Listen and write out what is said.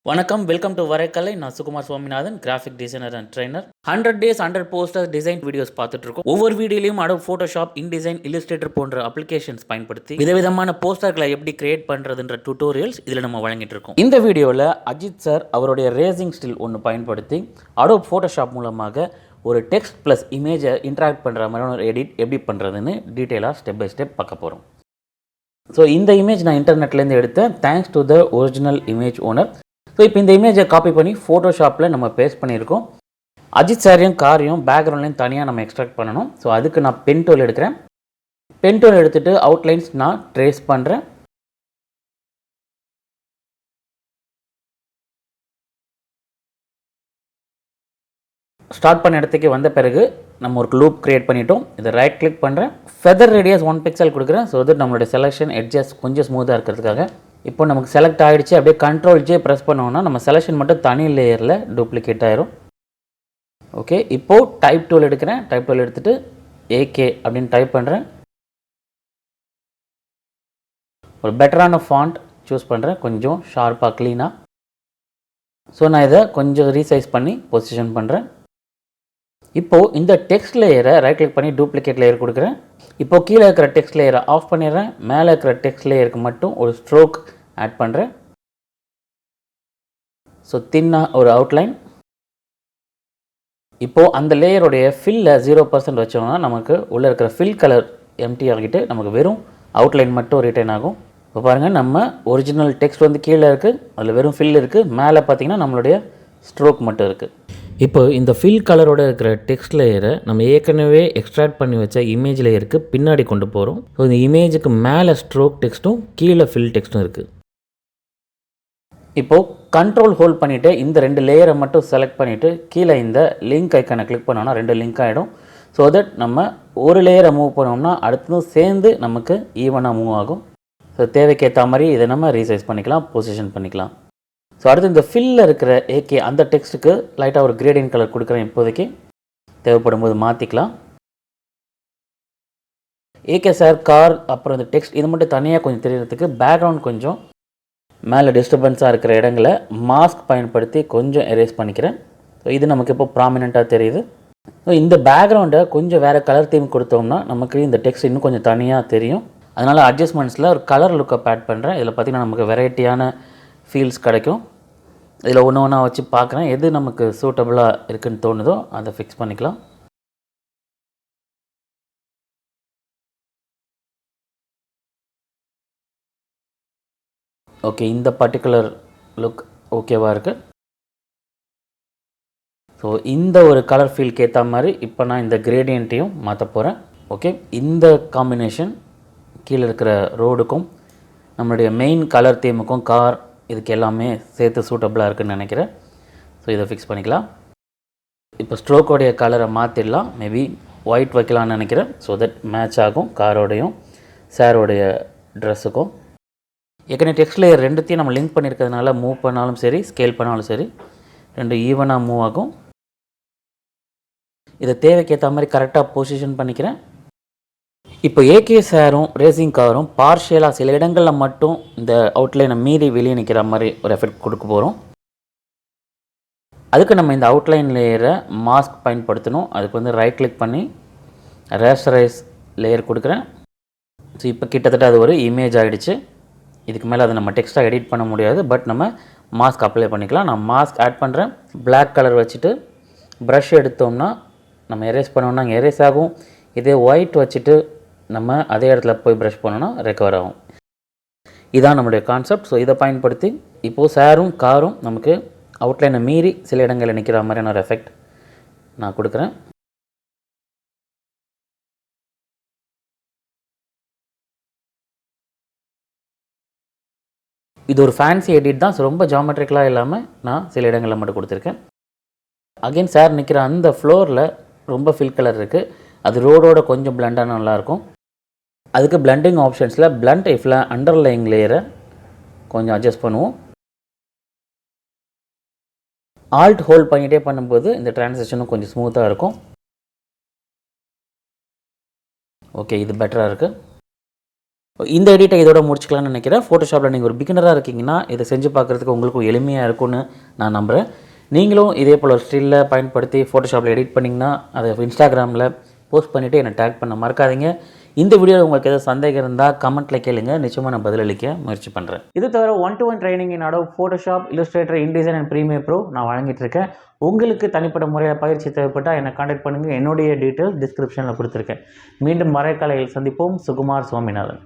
வணக்கம், welcome to Varaikkalai. நான் Sukumar Swaminathan, graphic designer and trainer. 100 days 100 poster design videos பார்த்துட்டு இருக்கோம். ஒவ்வொரு வீடியோலையும் அடோப் ஃபோட்டோஷாப், இன்டிசைன், இல்லஸ்ட்ரேட்டர் போன்ற அப்ளிகேஷன்ஸ் பயன்படுத்தி விதவிதமான போஸ்டர்களை எப்படி கிரியேட் பண்ணுறதுன்ற டியூட்டோரியல்ஸ் இதில் நம்ம வழங்கிட்டு இருக்கோம். இந்த வீடியோவில் அஜித் சார் அவருடைய ரேசிங் ஸ்டில் ஒன்று பயன்படுத்தி அடோப் ஃபோட்டோஷாப் மூலமாக ஒரு டெக்ஸ்ட் ப்ளஸ் இமேஜை இன்ட்ராக்ட் பண்ணுற மாதிரி ஒரு எடிட் எப்படி பண்ணுறதுன்னு டீட்டெயிலாக ஸ்டெப் பை ஸ்டெப் பார்க்க போகிறோம். ஸோ இந்த இமேஜ் நான் இன்டர்நெட்லேருந்து எடுத்தேன், thanks to the original image owner. So இப்போ இந்த இமேஜை காப்பி பண்ணி ஃபோட்டோஷாப்பில் நம்ம பேஸ்ட் பண்ணியிருக்கோம். அஜித் சாரையும் காரையும் பேக்ரவுண்ட்லையும் தனியாக நம்ம எக்ஸ்ட்ராக்ட் பண்ணணும். ஸோ அதுக்கு நான் பென் டூல் எடுக்கிறேன். பென் டூல் எடுத்துகிட்டு அவுட்லைன்ஸ் நான் ட்ரேஸ் பண்ணுறேன். ஸ்டார்ட் பண்ண இடத்துக்கு வந்த பிறகு நம்ம ஒரு லூப் க்ரியேட் பண்ணிட்டோம். இதை ரைட் கிளிக் பண்ணுறேன். ஃபெதர் ரேடியஸ் 1 பிக்சல் கொடுக்குறேன். ஸோ அது நம்மளுடைய செலெக்ஷன் எட்ஜஸ் கொஞ்சம் ஸ்மூத்தாக இருக்கிறதுக்காக. இப்போ நமக்கு செலக்ட் ஆகிடுச்சு. அப்படியே கண்ட்ரோல் ஜே ப்ரெஸ் பண்ணோன்னா நம்ம செலெக்ஷன் மட்டும் தனி லேயரில் டூப்ளிகேட் ஆயிரும். ஓகே, இப்போது டைப் டூல் எடுக்கிறேன். டைப் டூல் எடுத்துகிட்டு ஏகே அப்படின்னு டைப் பண்ணுறேன். ஒரு பெட்டரான ஃபாண்ட் சூஸ் பண்ணுறேன், கொஞ்சம் ஷார்ப்பாக க்ளீனாக. ஸோ நான் இதை கொஞ்சம் ரீசைஸ் பண்ணி பொசிஷன் பண்ணுறேன். இப்போது இந்த டெக்ஸ்ட் லேயரை ரைட் கிளிக் பண்ணி டூப்ளிகேட் லேயர் கொடுக்குறேன். இப்போது கீழே இருக்கிற டெக்ஸ்ட் லேயரை ஆஃப் பண்ணிடுறேன். மேலே இருக்கிற டெக்ஸ்ட் லேயருக்கு மட்டும் ஒரு ஸ்ட்ரோக் ஆட் பண்ணுறேன். ஸோ தின்னாக ஒரு அவுட்லைன். இப்போது அந்த லேயருடைய ஃபில்லை 0% வச்சோம்னா நமக்கு உள்ளே இருக்கிற ஃபில் கலர் எம்டி ஆகிட்டு நமக்கு வெறும் அவுட்லைன் மட்டும் ரிட்டைன் ஆகும். இப்போ பாருங்கள், நம்ம ஒரிஜினல் டெக்ஸ்ட் வந்து கீழே இருக்குது, அதில் வெறும் ஃபில் இருக்குது. மேலே பார்த்திங்கன்னா நம்மளுடைய ஸ்ட்ரோக் மட்டும் இருக்குது. இப்போ இந்த ஃபில் கலரோடு இருக்கிற டெக்ஸ்ட் லேயரை நம்ம ஏற்கனவே எக்ஸ்ட்ராக்ட் பண்ணி வச்ச இமேஜ் லேயருக்கு பின்னாடி கொண்டு போகிறோம். ஸோ இந்த இமேஜுக்கு மேலே ஸ்ட்ரோக் டெக்ஸ்ட்டும் கீழே ஃபில் டெக்ஸ்ட்டும் இருக்குது. இப்போது கண்ட்ரோல் ஹோல்ட் பண்ணிவிட்டு இந்த 2 லேயரை மட்டும் செலக்ட் பண்ணிவிட்டு கீழே இந்த லிங்க் ஐக்கானை கிளிக் பண்ணோன்னா 2 லிங்க் ஆகிடும். ஸோ தட் நம்ம ஒரு லேயரை மூவ் பண்ணோம்னா அடுத்ததும் சேர்ந்து நமக்கு ஈவனாக மூவ் ஆகும். ஸோ தேவைக்கேற்ற மாதிரி இதை நம்ம ரீசைஸ் பண்ணிக்கலாம், பொசிஷன் பண்ணிக்கலாம். ஸோ அடுத்து இந்த ஃபில்லில் இருக்கிற ஏகே அந்த டெக்ஸ்ட்டுக்கு லைட்டாக ஒரு கிரேடியன்ட் கலர் கொடுக்குறேன். இப்போதைக்கு தேவைப்படும் போது மாற்றிக்கலாம். ஏகே சார் கார் அப்புறம் இந்த டெக்ஸ்ட் இது மட்டும் தனியாக கொஞ்சம் தெரியறதுக்கு பேக்ரவுண்ட் கொஞ்சம் மேலே டிஸ்டர்பன்ஸாக இருக்கிற இடங்களை மாஸ்க் பயன்படுத்தி கொஞ்சம் எரேஸ் பண்ணிக்கிறேன். ஸோ இது நமக்கு இப்போ ப்ராமினெண்ட்டாக தெரியுது. ஸோ இந்த பேக்ரவுண்டை கொஞ்சம் வேறு கலர் தீம் கொடுத்தோம்னா நமக்கு இந்த டெக்ஸ்ட் இன்னும் கொஞ்சம் தனியாக தெரியும். அதனால் அட்ஜஸ்ட்மெண்ட்ஸில் ஒரு கலர் லுக்கப் ஆட் பண்ணுறேன். இதில் பார்த்திங்கன்னா நமக்கு வெரைட்டியான ஃபீல்ஸ் கிடைக்கும். இதில் ஒன்று ஒன்றா வச்சு பார்க்குறேன், எது நமக்கு சூட்டபுளாக இருக்குதுன்னு தோணுதோ அதை ஃபிக்ஸ் பண்ணிக்கலாம். ஓகே, இந்த பர்டிகுலர் லுக் ஓகேவாக இருக்குது. ஸோ இந்த ஒரு கலர் ஃபீல்க்கு ஏற்ற மாதிரி இப்போ நான் இந்த கிரேடியண்ட்டையும் மாற்ற போகிறேன். ஓகே, இந்த காம்பினேஷன் கீழே இருக்கிற ரோடுக்கும் நம்மளுடைய மெயின் கலர் தீமுக்கும் கார் இதுக்கு எல்லாமே சேர்த்து சூட்டபுளாக இருக்குதுன்னு நினைக்கிறேன். ஸோ இதை ஃபிக்ஸ் பண்ணிக்கலாம். இப்போ ஸ்ட்ரோக்கோடைய கலரை மாற்றிடலாம். மேபி ஒயிட் வைக்கலான்னு நினைக்கிறேன். ஸோ தட் மேட்ச் ஆகும் காரோடையும் சாரோடைய ட்ரெஸ்ஸுக்கும். ஏற்கனவே டெக்ஸ்ட் லேயர் 2த்தையும் நம்ம லிங்க் பண்ணியிருக்கிறதுனால மூவ் பண்ணாலும் சரி, ஸ்கேல் பண்ணாலும் சரி 2 ஈவனாக மூவ் ஆகும். இதை தேவைக்கேற்ற மாதிரி கரெக்டாக பொசிஷன் பண்ணிக்கிறேன். இப்போ ஏகே சாரும் ரேசிங் காரும் பார்ஷியலாக சில இடங்களில் மட்டும் இந்த அவுட்லைனை மீறி வெளியே நிற்கிற மாதிரி ஒரு எஃபெக்ட் கொடுக்க போகிறோம். அதுக்கு நம்ம இந்த அவுட்லைன் லேயரை மாஸ்க் பயன்படுத்தணும். அதுக்கு வந்து ரைட் கிளிக் பண்ணி ரேஸ்டரைஸ் லேயர் கொடுக்குறேன். ஸோ இப்போ கிட்டத்தட்ட அது ஒரு இமேஜ் ஆகிடுச்சு. இதுக்கு மேலே அதை நம்ம டெக்ஸ்ட்டாக எடிட் பண்ண முடியாது, பட் நம்ம மாஸ்க் அப்ளை பண்ணிக்கலாம். நான் மாஸ்க் ஆட் பண்ணுறேன். பிளாக் கலர் வச்சுட்டு ப்ரஷ் எடுத்தோம்னா நம்ம எரேஸ் பண்ணோம்னா அங்கே எரேஸ் ஆகும். இதே ஒயிட் வச்சுட்டு நம்ம அதே இடத்துல போய் ப்ரஷ் பண்ணோன்னா ரெக்கவர் ஆகும். இதுதான் நம்மளுடைய கான்செப்ட். ஸோ இதை பயன்படுத்தி இப்போது சாரும் காரும் நமக்கு அவுட்லைனை மீறி சில இடங்களில் நிற்கிற மாதிரியான ஒரு எஃபெக்ட் நான் கொடுக்குறேன். இது ஒரு ஃபேன்சி எடிட் தான். ஸோ ரொம்ப ஜாமெட்ரிக்கலாக இல்லாமல் நான் சில இடங்களில் மட்டும் கொடுத்துருக்கேன். அகெயின் சார் நிற்கிற அந்த ஃப்ளோரில் ரொம்ப ஃபில் கலர் இருக்குது. அது ரோடோட கொஞ்சம் பிளண்டாக நல்லாயிருக்கும். அதுக்கு பிளண்டிங் ஆப்ஷன்ஸில் பிளண்ட் இஃபில் அண்டர்லைங் லேயரை கொஞ்சம் அட்ஜஸ்ட் பண்ணுவோம். ஆல்ட் ஹோல்ட் பண்ணிகிட்டே பண்ணும்போது இந்த ட்ரான்சிஷனும் கொஞ்சம் ஸ்மூத்தாக இருக்கும். ஓகே, இது பெட்டராக இருக்குது. இந்த எடிட்டை இதோட முடிச்சுக்கலாம்னு நினைக்கிறேன். ஃபோட்டோஷாப்பில் நீங்கள் ஒரு பிகினராக இருக்கீங்கன்னா இதை செஞ்சு பார்க்குறதுக்கு உங்களுக்கும் எளிமையாக இருக்கும்னு நான் நம்புகிறேன். நீங்களும் இதே போல் ஒரு ஸ்டில்லை பயன்படுத்தி ஃபோட்டோஷாப்பில் எடிட் பண்ணிங்கன்னா அதை இன்ஸ்டாகிராமில் போஸ்ட் பண்ணிவிட்டு என்னை டேக் பண்ண மறக்காதீங்க. இந்த வீடியோவில் உங்களுக்கு ஏதாவது சந்தேகம் இருந்தால் கமெண்ட்டில் கேளுங்க, நிச்சயமாக நான் பதிலளிக்க முயற்சி பண்ணுறேன். இது தவிர 1-to-1 training in Adobe Photoshop, Illustrator, InDesign and Premiere Pro நான் வழங்கிட்டு இருக்கேன். உங்களுக்கு தனிப்பட்ட முறையில் பயிற்சி தேவைப்பட்டால் என்னை கான்டாக்ட் பண்ணுங்கள். என்னுடைய டீட்டெயில்ஸ் டிஸ்கிரிப்ஷனில் கொடுத்துருக்கேன். மீண்டும் மறைக்காலையில் சந்திப்போம். சுகுமார் சுவாமிநாதன்.